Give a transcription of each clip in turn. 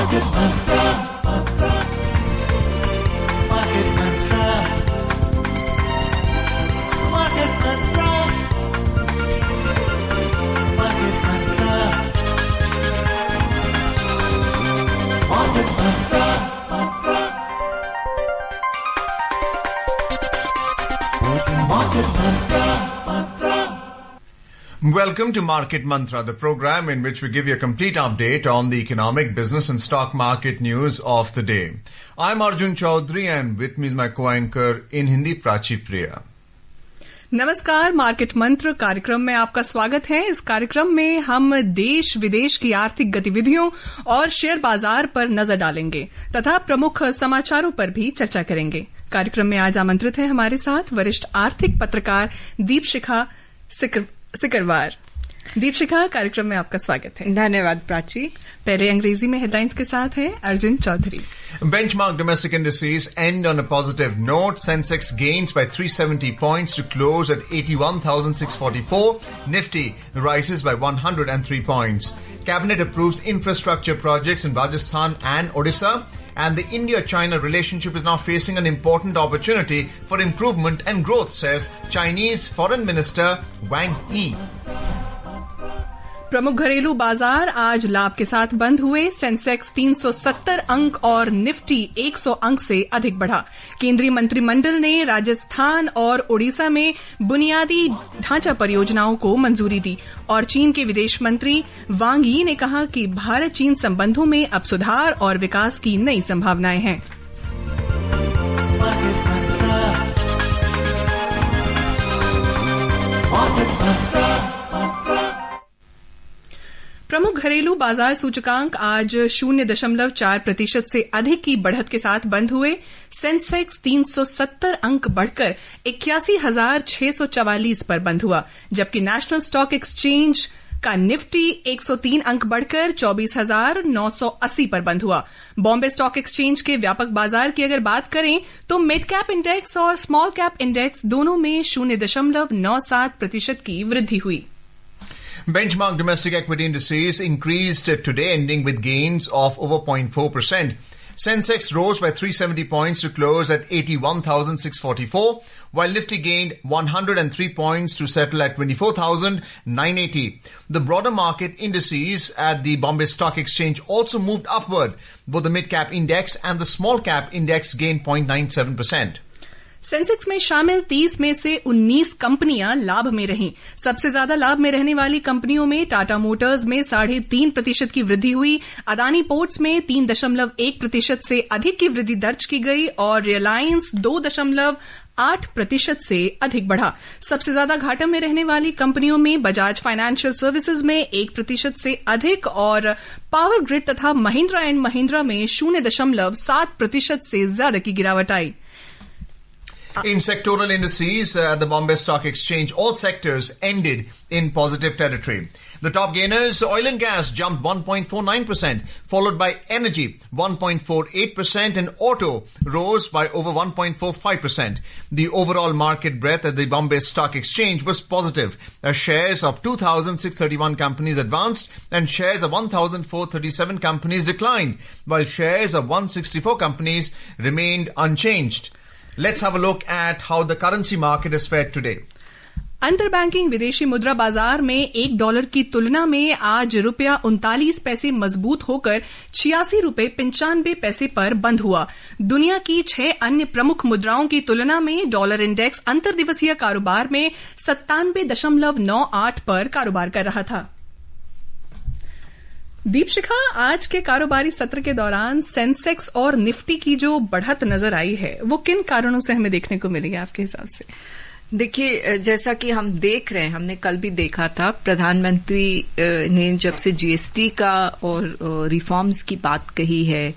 Market Mantra. Market Mantra. Market Mantra. Market Mantra. Market Mantra. Market Mantra. Welcome to Market Mantra, the program in which we give you a complete update on the economic, business and stock market news of the day. I'm Arjun Chaudhary and with me is my co-anchor in Hindi, Prachi Priya. नमस्कार, market मंत्र कार्यक्रम में आपका स्वागत है। इस कार्यक्रम में हम देश विदेश की आर्थिक गतिविधियों और शेयर बाजार पर नजर डालेंगे तथा प्रमुख समाचारों पर भी चर्चा करेंगे। कार्यक्रम में आज आमंत्रित है हमारे साथ वरिष्ठ आर्थिक पत्रकार दीपशिखा सिकरवार। दीपशिखा, कार्यक्रम में आपका स्वागत है। धन्यवाद प्राची। पहले अंग्रेजी में हेडलाइंस के साथ है Arjun Chaudhary. Benchmark domestic indices end on a positive note. Sensex gains by 370 points to close at 81,644. Nifty rises by 103 points. Cabinet approves infrastructure projects in Rajasthan and Odisha. And the India-China relationship is now facing an important opportunity for improvement and growth, says Chinese Foreign Minister Wang Yi. प्रमुख घरेलू बाजार आज लाभ के साथ बंद हुए। Sensex 370 अंक और निफ्टी 100 अंक से अधिक बढ़ा। केंद्रीय मंत्रिमंडल ने राजस्थान और ओडिशा में बुनियादी ढांचा परियोजनाओं को मंजूरी दी और चीन के विदेश मंत्री वांग यी ने कहा कि भारत चीन संबंधों में अब सुधार और विकास की नई संभावनाएं हैं। प्रमुख घरेलू बाजार सूचकांक आज 0.4% से अधिक की बढ़त के साथ बंद हुए। सेंसेक्स 370 अंक बढ़कर 81,644 पर बंद हुआ, जबकि नेशनल स्टॉक एक्सचेंज का निफ्टी 103 अंक बढ़कर 24,980 पर बंद हुआ। बॉम्बे स्टॉक एक्सचेंज के व्यापक बाजार की अगर बात करें तो मिड कैप इंडेक्स और स्मॉल कैप इंडेक्स दोनों में 0.97% की वृद्धि हुई। Benchmark domestic equity indices increased today, ending with gains of over 0.4%. Sensex rose by 370 points to close at 81,644, while Nifty gained 103 points to settle at 24,980. The broader market indices at the Bombay Stock Exchange also moved upward. Both the mid-cap index and the small-cap index gained 0.97%. Sensex में शामिल 30 में से 19 कंपनियां लाभ में रहीं। सबसे ज्यादा लाभ में रहने वाली कंपनियों में टाटा मोटर्स में 3.5% की वृद्धि हुई, अदानी पोर्ट्स में 3.1% से अधिक की वृद्धि दर्ज की गई और रिलायंस 2.8% से अधिक बढ़ा। सबसे ज्यादा घाटे में रहने वाली कंपनियों में बजाज फाइनेंशियल सर्विसेज में 1% से अधिक और पावर ग्रिड तथा महिंद्रा एंड महिंद्रा में 0.7% से ज्यादा की गिरावट आई। In sectoral indices at the Bombay Stock Exchange, all sectors ended in positive territory. The top gainers, oil and gas jumped 1.49%, followed by energy 1.48% and auto rose by over 1.45%. The overall market breadth at the Bombay Stock Exchange was positive as shares of 2,631 companies advanced and shares of 1,437 companies declined, while shares of 164 companies remained unchanged. Let's have a look at how the currency market is fared today. अंतर banking विदेशी मुद्रा बाजार में $1 की तुलना में आज ₹39 मजबूत होकर 86 रुपये 95 पैसे पर बंद हुआ। दुनिया की 6 अन्य प्रमुख मुद्राओं की तुलना में डॉलर इंडेक्स अंतर दिवसीय कारोबार में 97.98 पर कारोबार कर रहा था। दीपशिखा, आज के कारोबारी सत्र के दौरान सेंसेक्स और निफ्टी की जो बढ़त नजर आई है वो किन कारणों से हमें देखने को मिली आपके हिसाब से? देखिए, जैसा कि हम देख रहे हैं, हमने कल भी देखा था, प्रधानमंत्री ने जब से जीएसटी का और रिफॉर्म्स की बात कही है,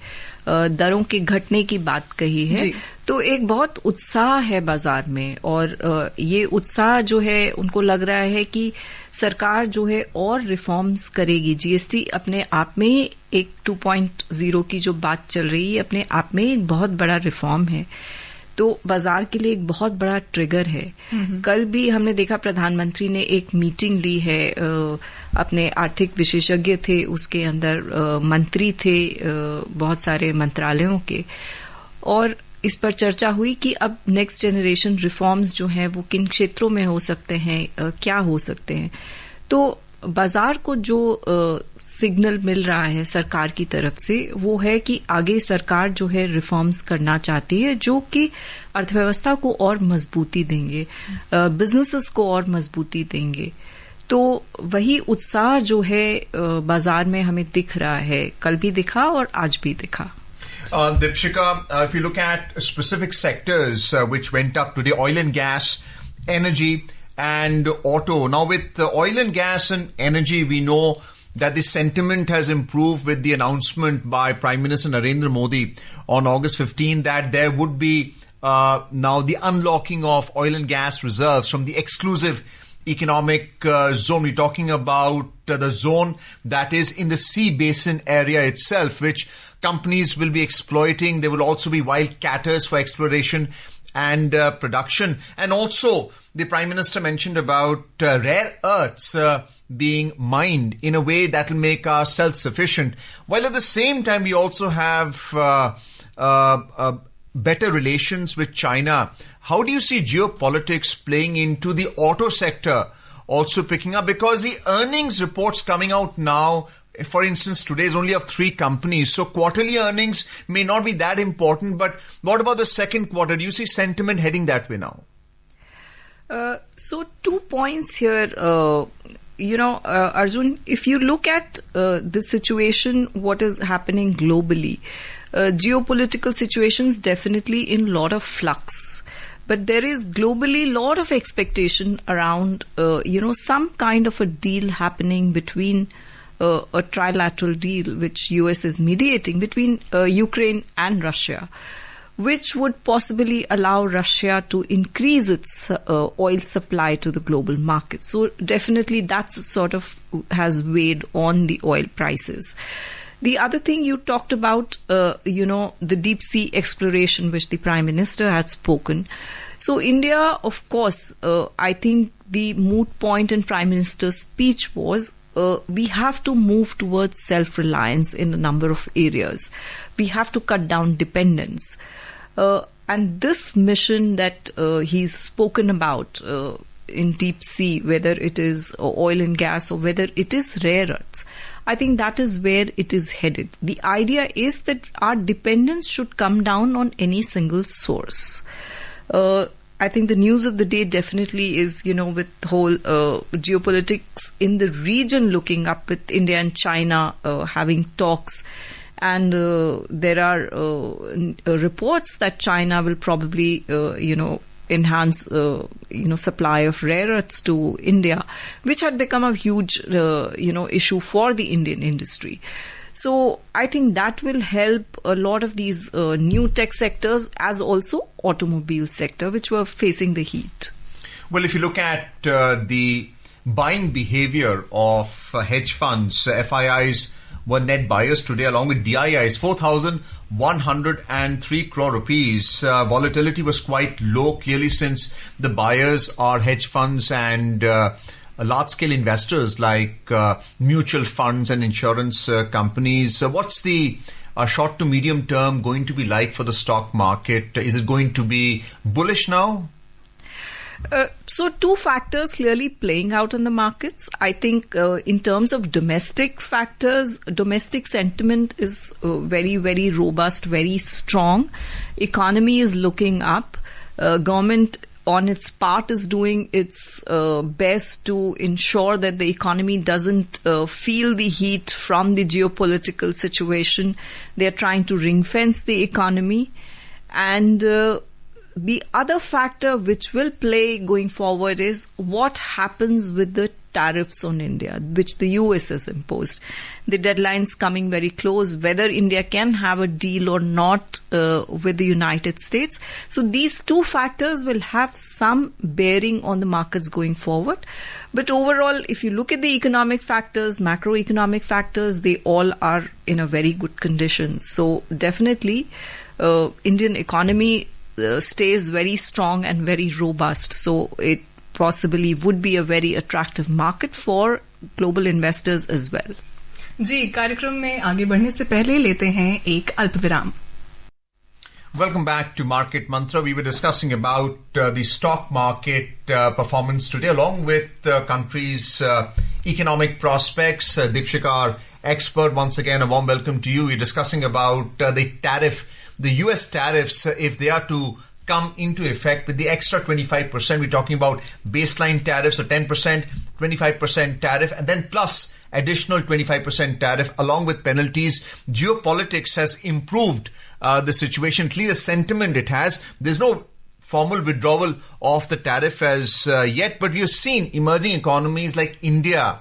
दरों के घटने की बात कही है, तो एक बहुत उत्साह है बाजार में और ये उत्साह जो है उनको लग रहा है कि सरकार जो है और रिफॉर्म्स करेगी। जीएसटी अपने आप में एक 2.0 की जो बात चल रही है अपने आप में एक बहुत बड़ा रिफॉर्म है। तो बाजार के लिए एक बहुत बड़ा ट्रिगर है। कल भी हमने देखा प्रधानमंत्री ने एक मीटिंग ली है, अपने आर्थिक विशेषज्ञ थे, उसके अंदर मंत्री थे बहुत सारे मंत्रालयों के, और इस पर चर्चा हुई कि अब नेक्स्ट जनरेशन रिफॉर्म्स जो हैं वो किन क्षेत्रों में हो सकते हैं, क्या हो सकते हैं। तो बाजार को जो सिग्नल मिल रहा है सरकार की तरफ से वो है कि आगे सरकार जो है रिफॉर्म्स करना चाहती है जो कि अर्थव्यवस्था को और मजबूती देंगे, बिजनेसेस को और मजबूती देंगे। तो वही उत्साह जो है बाजार में हमें दिख रहा है, कल भी दिखा और आज भी दिखा। Deepshika, if you look at specific sectors which went up today, oil and gas, energy and auto. Now with oil and gas and energy, we know that the sentiment has improved with the announcement by Prime Minister Narendra Modi on August 15 that there would be now the unlocking of oil and gas reserves from the exclusive economic zone. We're talking about the zone that is in the sea basin area itself, which companies will be exploiting. There will also be wildcatters for exploration and production. And also, the Prime Minister mentioned about rare earths being mined in a way that will make us self-sufficient. While at the same time, we also have better relations with China. How do you see geopolitics playing into the auto sector also picking up? Because the earnings reports coming out now, for instance, today is only of 3 companies. So quarterly earnings may not be that important. But what about the second quarter? Do you see sentiment heading that way now? So 2 points here. Arjun, if you look at the situation, what is happening globally, geopolitical situations definitely in lot of flux. But there is globally lot of expectation around, some kind of a deal happening between a trilateral deal which US is mediating between Ukraine and Russia, which would possibly allow Russia to increase its oil supply to the global market. So definitely that's sort of has weighed on the oil prices. The other thing you talked about, the deep sea exploration which the Prime Minister had spoken. So India, of course, I think the moot point in Prime Minister's speech was we have to move towards self-reliance in a number of areas. We have to cut down dependence. And this mission that he's spoken about in deep sea, whether it is oil and gas or whether it is rare earths, I think that is where it is headed. The idea is that our dependence should come down on any single source. I think the news of the day definitely is, with whole geopolitics in the region looking up, with India and China having talks. And there are reports that China will probably, enhance, supply of rare earths to India, which had become a huge, issue for the Indian industry. So I think that will help a lot of these new tech sectors, as also automobile sector, which were facing the heat. Well, if you look at the buying behavior of hedge funds, FIIs were net buyers today along with DIIs, 4,103 crore rupees. Volatility was quite low, clearly, since the buyers are hedge funds and large-scale investors like mutual funds and insurance companies. What's the short to medium term going to be like for the stock market? Is it going to be bullish now? So 2 factors clearly playing out in the markets. I think in terms of domestic factors, domestic sentiment is very, very robust, very strong. Economy is looking up. Government on its part is doing its best to ensure that the economy doesn't feel the heat from the geopolitical situation. They're trying to ring fence the economy. And the other factor which will play going forward is what happens with the tariffs on India, which the US has imposed. The deadline's coming very close, whether India can have a deal or not with the United States. So these 2 factors will have some bearing on the markets going forward. But overall, if you look at the economic factors, macroeconomic factors, they all are in a very good condition. So definitely, Indian economy stays very strong and very robust. So it possibly would be a very attractive market for global investors as well. जी, कार्यक्रम में आगे बढ़ने से पहले लेते हैं एक अल्प विराम. Welcome back to Market Mantra. We were discussing about the stock market performance today along with countries' economic prospects. Deepshika, our expert, once again, a warm welcome to you. We're discussing about the US tariffs, if they are to come into effect with the extra 25%. We're talking about baseline tariffs of 10%, 25% tariff, and then plus additional 25% tariff along with penalties. Geopolitics has improved the situation, clear sentiment it has. There's no formal withdrawal of the tariff as yet, but we've seen emerging economies like India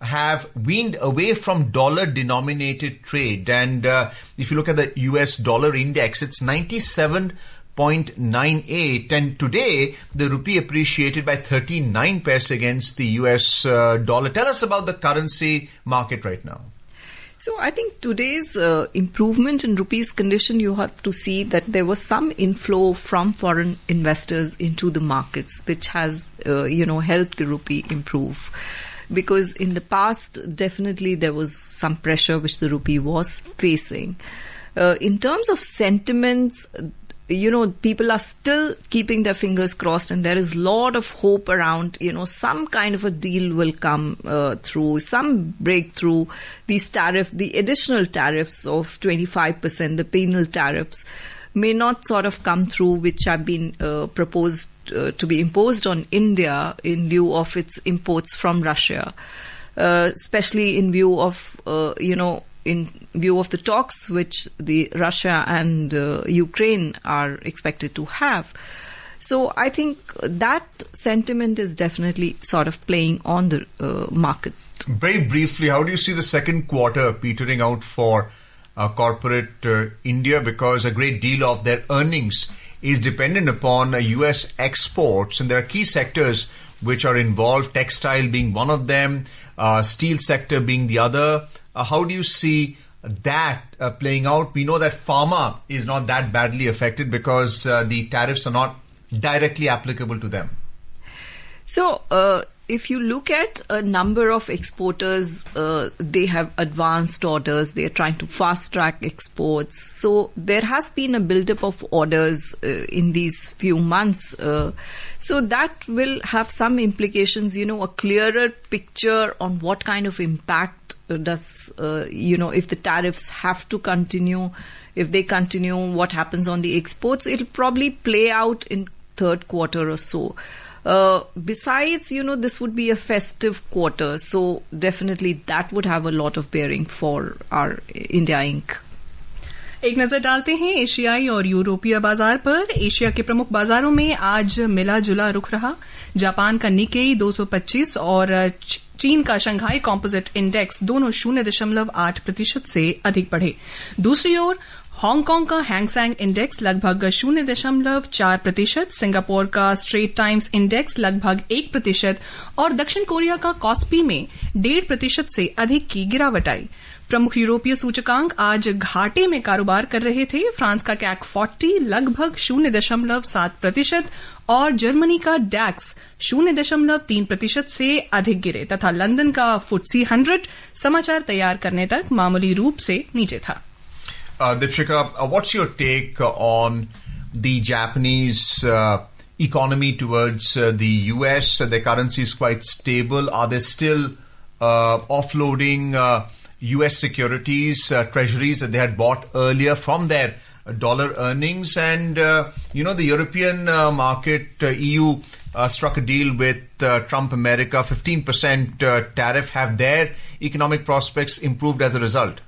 have weaned away from dollar-denominated trade. And if you look at the US dollar index, it's 97.98. And today, the rupee appreciated by 39 paise against the US dollar. Tell us about the currency market right now. So I think today's improvement in rupee's condition, you have to see that there was some inflow from foreign investors into the markets, which has, helped the rupee improve. Because in the past, definitely there was some pressure which the rupee was facing. In terms of sentiments, people are still keeping their fingers crossed, and there is a lot of hope around, some kind of a deal will come through, some breakthrough. The additional tariffs of 25%, the penal tariffs, may not sort of come through, which have been proposed to be imposed on India in lieu of its imports from Russia, especially in view of, in view of the talks which the Russia and Ukraine are expected to have. So I think that sentiment is definitely sort of playing on the market. Very briefly, how do you see the second quarter petering out for corporate India? Because a great deal of their earnings is dependent upon US exports, and there are key sectors which are involved, textile being one of them, steel sector being the other. How do you see that playing out? We know that pharma is not that badly affected because the tariffs are not directly applicable to them. So, if you look at a number of exporters, they have advanced orders. They are trying to fast track exports. So there has been a buildup of orders in these few months. So that will have some implications, a clearer picture on what kind of impact does, if the tariffs have to continue. If they continue, what happens on the exports? It'll probably play out in third quarter or so. Besides, this would be a festive quarter, so definitely that would have a lot of bearing for our India Inc. एक नजर डालते हैं एशियाई और यूरोपीय बाजार पर. Asia के प्रमुख बाजारों में आज मिला जुला रुख रहा. जापान का निकेई 225 और चीन का शंघाई कॉम्पोजिट इंडेक्स दोनों 0.8% से अधिक बढ़े. दूसरी ओर हांगकांग का हैंगसेंग इंडेक्स लगभग 0.4%, सिंगापुर का स्ट्रेट टाइम्स इंडेक्स लगभग 1% और दक्षिण कोरिया का कॉस्पी में 1.5% से अधिक की गिरावट आई. प्रमुख यूरोपीय सूचकांक आज घाटे में कारोबार कर रहे थे. फ्रांस का कैक 40 लगभग 0.7% और जर्मनी का डैक्स 0.3% से अधिक गिरे तथा लंदन का FTSE 100 समाचार तैयार करने तक मामूली रूप से नीचे था. Deepshika, what's your take on the Japanese economy towards the US? Their currency is quite stable. Are they still offloading US securities, treasuries that they had bought earlier from their dollar earnings? And, the European market, EU, struck a deal with Trump America, 15% tariff. Have their economic prospects improved as a result?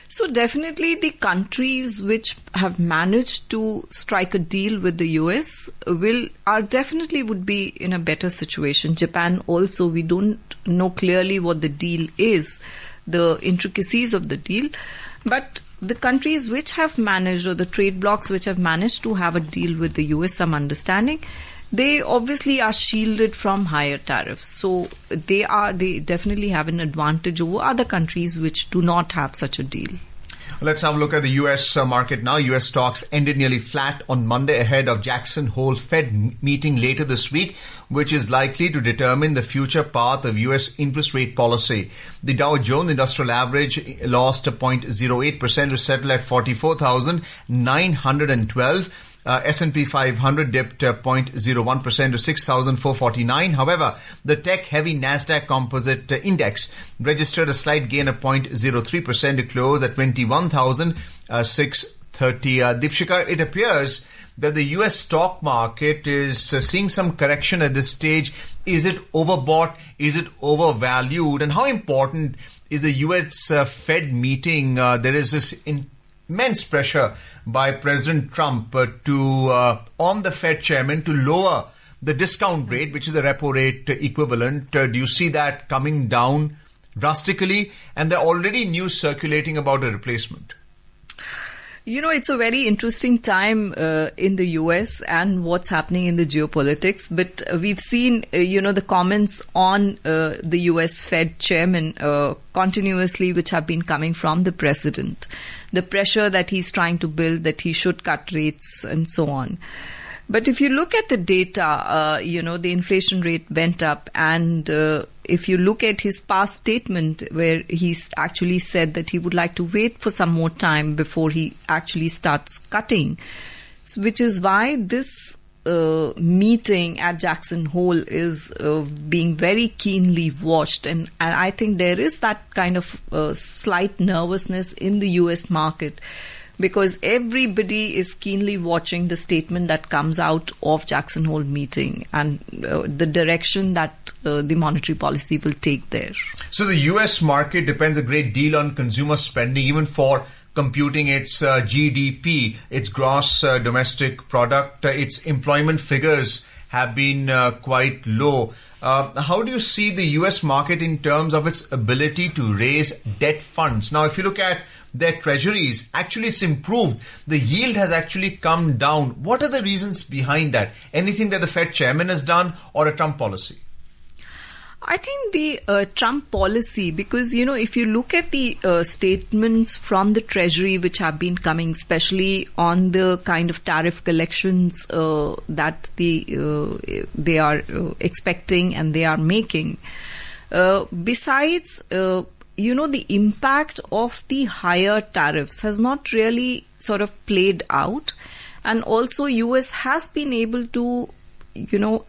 So definitely the countries which have managed to strike a deal with the US would be in a better situation. Japan also, we don't know clearly what the deal is, the intricacies of the deal, but the countries which have managed, or the trade blocs which have managed to have a deal with the US, some understanding, they obviously are shielded from higher tariffs. So they definitely have an advantage over other countries which do not have such a deal. Let's have a look at the U.S. Market now. U.S. stocks ended nearly flat on Monday ahead of Jackson Hole Fed meeting later this week, which is likely to determine the future path of U.S. interest rate policy. The Dow Jones Industrial Average lost 0.08% to settle at 44,912. S&P 500 dipped 0.01% to 6,449. However, the tech-heavy Nasdaq Composite Index registered a slight gain of 0.03% to close at 21,630. Deepshika, it appears that the U.S. stock market is seeing some correction at this stage. Is it overbought? Is it overvalued? And how important is the U.S. Fed meeting? There is this immense pressure by President Trump on the Fed chairman to lower the discount rate, which is the repo rate equivalent. Do you see that coming down drastically? And there are already news circulating about a replacement. You know, it's a very interesting time in the U.S. and what's happening in the geopolitics. But we've seen, the comments on the U.S. Fed chairman continuously, which have been coming from the president. The pressure that he's trying to build, that he should cut rates and so on. But if you look at the data, the inflation rate went up. And if you look at his past statement where he's actually said that he would like to wait for some more time before he actually starts cutting, which is why this meeting at Jackson Hole is being very keenly watched. And I think there is that kind of slight nervousness in the U.S. market, because everybody is keenly watching the statement that comes out of Jackson Hole meeting and the direction that the monetary policy will take there. So the U.S. market depends a great deal on consumer spending, even for computing its GDP, its gross domestic product. Its employment figures have been quite low. How do you see the U.S. market in terms of its ability to raise debt funds? Now, if you look at their treasuries, actually it's improved. The yield has actually come down. What are the reasons behind that? Anything that the Fed chairman has done or a Trump policy? I think the Trump policy, because, if you look at the statements from the Treasury which have been coming, especially on the kind of tariff collections that they are expecting and they are making, besides, the impact of the higher tariffs has not really sort of played out. And also US has been able to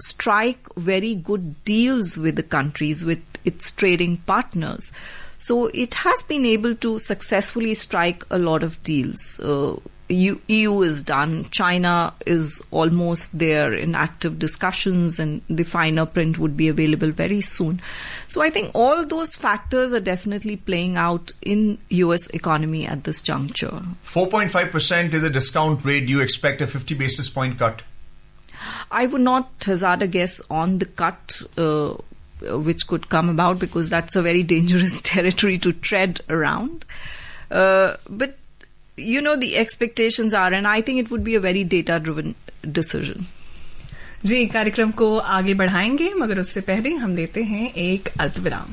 strike very good deals with the countries, with its trading partners. So it has been able to successfully strike a lot of deals. EU is done. China is almost there in active discussions, and the finer print would be available very soon. So I think all those factors are definitely playing out in US economy at this juncture. 4.5% is the discount rate. Do you expect a 50 basis point cut? I would not hazard a guess on the cut which could come about, because that's a very dangerous territory to tread around. But, the expectations are, and I think it would be a very data-driven decision. जी, कार्यक्रम को आगे बढ़ाएंगे, मगर उससे पहले हम लेते हैं एक अल्पविराम।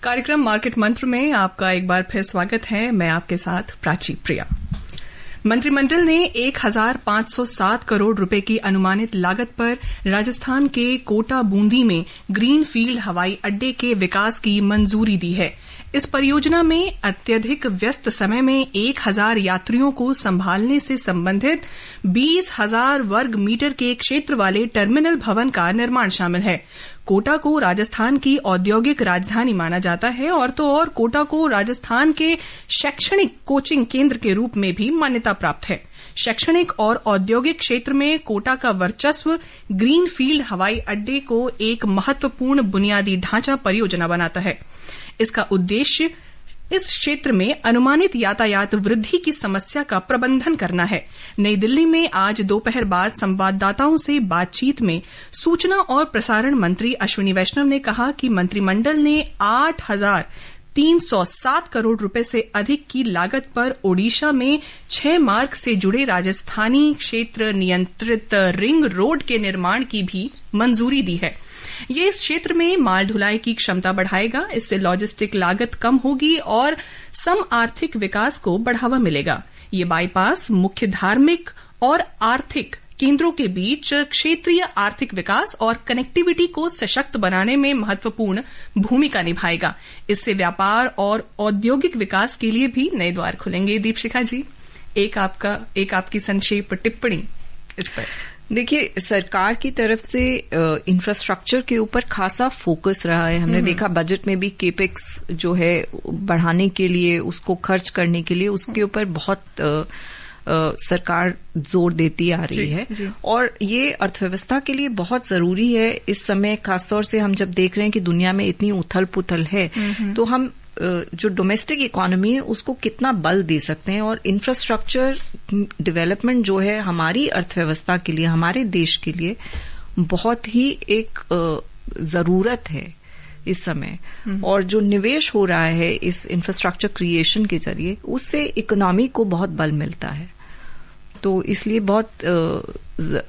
कार्यक्रम मार्केट मंत्र में आपका एक बार फिर स्वागत है। मैं आपके साथ प्राची प्रिया। मंत्रिमंडल ने 1,507 करोड़ रुपए की अनुमानित लागत पर राजस्थान के कोटा बूंदी में ग्रीनफील्ड हवाई अड्डे के विकास की मंजूरी दी है। इस परियोजना में अत्यधिक व्यस्त समय में 1,000 यात्रियों को संभालने से संबंधित 20,000 वर्ग मीटर के क्षेत्र वाले टर्मिनल भवन का निर्माण शामिल है। कोटा को राजस्थान की औद्योगिक राजधानी माना जाता है और तो और कोटा को राजस्थान के शैक्षणिक कोचिंग केंद्र के रूप में भी मान्यता प्राप्त है। शैक्षणिक और औद्योगिक क्षेत्र में कोटा का वर्चस्व ग्रीनफील्ड हवाई अड्डे को एक महत्वपूर्ण बुनियादी ढांचा परियोजना बनाता है। इसका उद्देश्य इस क्षेत्र में अनुमानित यातायात वृद्धि की समस्या का प्रबंधन करना है। नई दिल्ली में आज दोपहर बाद संवाददाताओं से बातचीत में सूचना और प्रसारण मंत्री अश्विनी वैष्णव ने कहा कि मंत्रिमंडल ने 8,307 करोड़ रुपए से अधिक की लागत पर ओडिशा में 6 मार्ग से जुड़े राजस्थानी क्षेत्र नियंत्रित रिंग रोड के निर्माण की भी मंजूरी दी है। ये इस क्षेत्र में माल ढुलाई की क्षमता बढ़ाएगा। इससे लॉजिस्टिक लागत कम होगी और सम आर्थिक विकास को बढ़ावा मिलेगा। ये बाईपास मुख्य धार्मिक और आर्थिक केंद्रों के बीच क्षेत्रीय आर्थिक विकास और कनेक्टिविटी को सशक्त बनाने में महत्वपूर्ण भूमिका निभाएगा। इससे व्यापार और औद्योगिक विकास के लिए भी नए द्वार खुलेंगे। दीपशिखा जी, एक आपकी संक्षेप टिप्पणी इस पर। देखिए, सरकार की तरफ से इंफ्रास्ट्रक्चर के ऊपर खासा फोकस रहा है। हमने देखा बजट में भी केपेक्स जो है बढ़ाने के लिए, उसको खर्च करने के लिए, उसके ऊपर बहुत सरकार जोर देती आ रही है जी। और ये अर्थव्यवस्था के लिए बहुत जरूरी है इस समय, खासतौर से हम जब देख रहे हैं कि दुनिया में इतनी उथल पुथल है, तो हम जो डोमेस्टिक इकोनॉमी है उसको कितना बल दे सकते हैं। और इंफ्रास्ट्रक्चर डेवलपमेंट जो है हमारी अर्थव्यवस्था के लिए, हमारे देश के लिए बहुत ही एक जरूरत है इस समय। और जो निवेश हो रहा है इस इंफ्रास्ट्रक्चर क्रिएशन के जरिए, उससे इकोनॉमी को बहुत बल मिलता है। तो इसलिए बहुत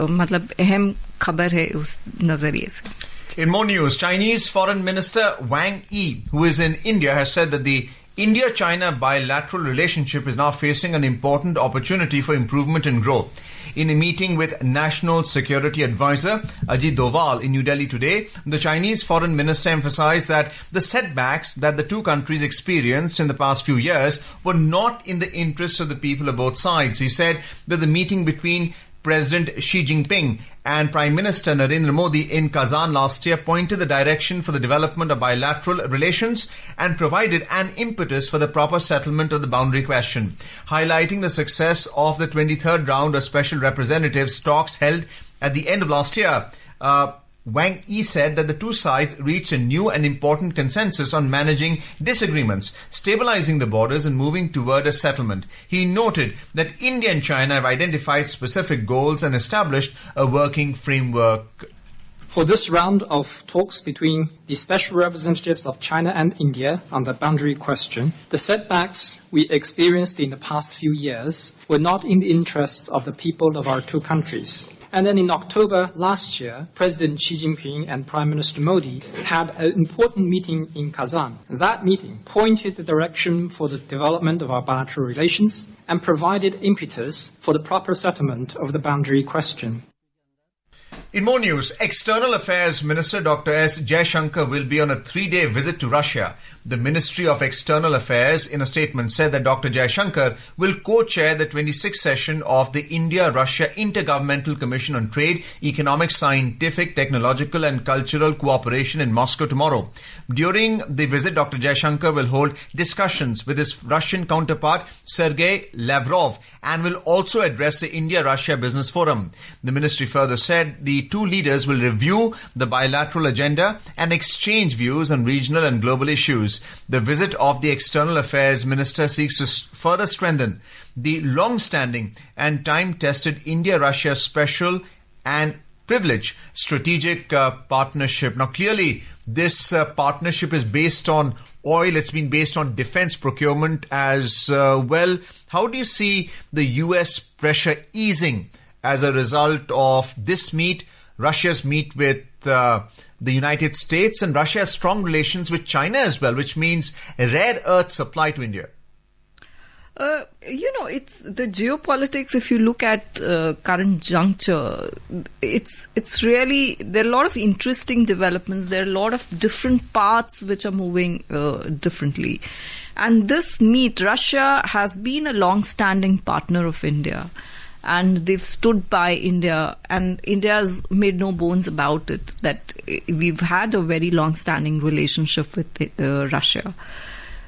मतलब अहम खबर है उस नजरिए से। In more news, Chinese Foreign Minister Wang Yi, who is in India, has said that the India-China bilateral relationship is now facing an important opportunity for improvement and growth. In a meeting with National Security Advisor Ajit Doval in New Delhi today, the Chinese Foreign Minister emphasized that the setbacks that the two countries experienced in the past few years were not in the interests of the people of both sides. He said that the meeting between President Xi Jinping and Prime Minister Narendra Modi in Kazan last year pointed the direction for the development of bilateral relations and provided an impetus for the proper settlement of the boundary question. Highlighting the success of the 23rd round of special representatives talks held at the end of last year, Wang Yi said that the two sides reached a new and important consensus on managing disagreements, stabilizing the borders and moving toward a settlement. He noted that India and China have identified specific goals and established a working framework. For this round of talks between the special representatives of China and India on the boundary question, the setbacks we experienced in the past few years were not in the interests of the people of our two countries. And then in October last year, President Xi Jinping and Prime Minister Modi had an important meeting in Kazan. That meeting pointed the direction for the development of our bilateral relations and provided impetus for the proper settlement of the boundary question. In more news, External Affairs Minister Dr. S. Jaishankar will be on a 3-day visit to Russia. The Ministry of External Affairs in a statement said that Dr. Jaishankar will co-chair the 26th session of the India-Russia Intergovernmental Commission on Trade, Economic, Scientific, Technological and Cultural Cooperation in Moscow tomorrow. During the visit, Dr. Jaishankar will hold discussions with his Russian counterpart Sergei Lavrov and will also address the India-Russia Business Forum. The ministry further said the two leaders will review the bilateral agenda and exchange views on regional and global issues. The visit of the External Affairs Minister seeks to further strengthen the long-standing and time-tested India-Russia special and privileged strategic partnership. Now, clearly, this partnership is based on oil. It's been based on defense procurement as well. How do you see the U.S. pressure easing as a result of this meet, Russia's meet with the United States, and Russia has strong relations with China as well, which means rare earth supply to India? It's the geopolitics. If you look at current juncture, it's really, there are a lot of interesting developments. There are a lot of different paths which are moving differently. And this meet, Russia has been a long-standing partner of India. And they've stood by India, and India's made no bones about it, that we've had a very long-standing relationship with Russia.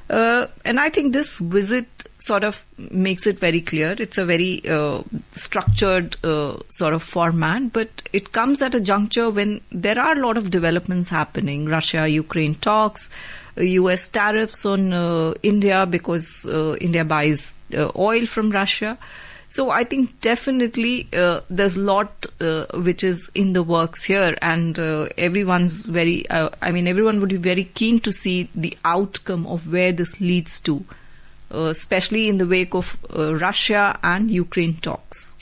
And I think this visit sort of makes it very clear. It's a very structured sort of format, but it comes at a juncture when there are a lot of developments happening. Russia-Ukraine talks, US tariffs on India because India buys oil from Russia. So I think definitely there's a lot which is in the works here, and everyone's very, everyone would be very keen to see the outcome of where this leads to, especially in the wake of Russia and Ukraine talks.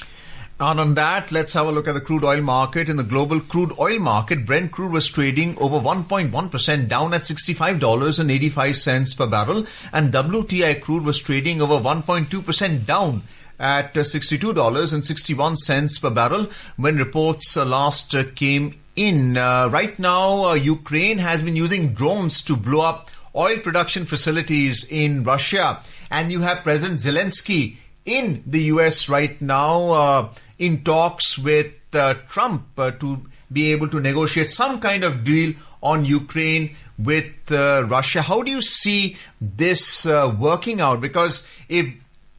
And on that, let's have a look at the crude oil market. In the global crude oil market, Brent crude was trading over 1.1% down at $65.85 per barrel, and WTI crude was trading over 1.2% down at $62.61 per barrel when reports last came in. Right now, Ukraine has been using drones to blow up oil production facilities in Russia, and you have President Zelensky in the US right now in talks with Trump to be able to negotiate some kind of deal on Ukraine with Russia. How do you see this working out? Because if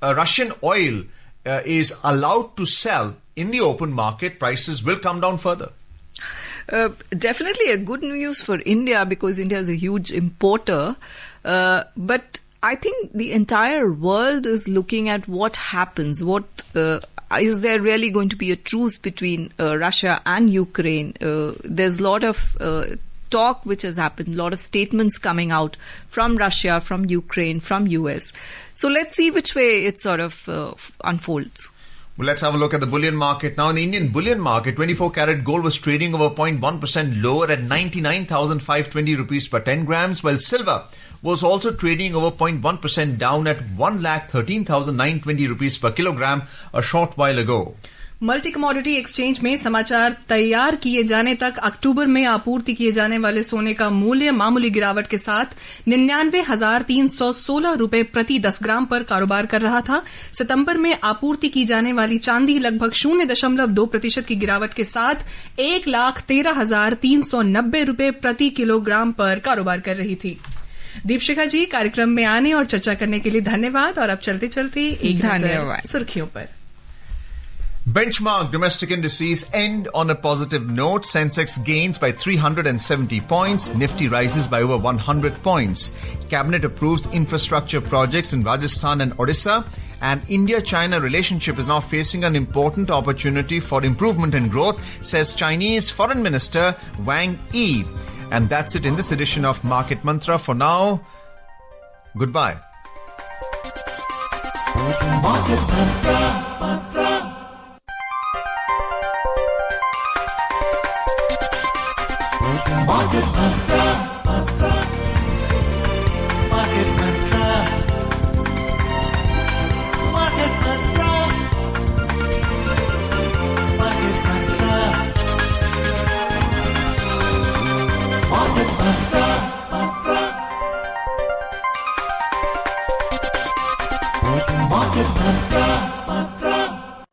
Russian oil is allowed to sell in the open market, prices will come down further. Definitely a good news for India, because India is a huge importer. But I think the entire world is looking at what happens. Is there really going to be a truce between Russia and Ukraine? There's a lot of talk which has happened, a lot of statements coming out from Russia, from Ukraine, from US. So let's see which way it sort of unfolds. Well, let's have a look at the bullion market. Now, in the Indian bullion market, 24-karat gold was trading over 0.1% lower at 99,520 rupees per 10 grams, while silver was also trading over 0.1% down at 1,13,920 rupees per kilogram a short while ago. Multi commodity exchange में समाचार तैयार किए जाने तक अक्टूबर में आपूर्ति किए जाने वाले सोने का मूल्य मामूली गिरावट के साथ 99,316 रुपए प्रति 10 ग्राम पर कारोबार कर रहा था। सितंबर में आपूर्ति की जाने वाली चांदी लगभग 0.2% की गिरावट के साथ 1,13,390 रुपए प्रति किलोग्राम पर कारोबार कर रही थी। दीपशिखा जी, कार्यक्रम में आने और चर्चा करने के लिए धन्यवाद। और अब चलते चलते एक नजर सुर्खियों पर। Benchmark domestic indices end on a positive note. Sensex gains by 370 points. Nifty rises by over 100 points. Cabinet approves infrastructure projects in Rajasthan and Odisha. And India-China relationship is now facing an important opportunity for improvement and growth, says Chinese Foreign Minister Wang Yi. And that's it in this edition of Market Mantra. For now, goodbye. Market Mantra, Mantra. Market Mantra, Mantra. Market Mantra. Market Mantra. Market Mantra. Market Mantra.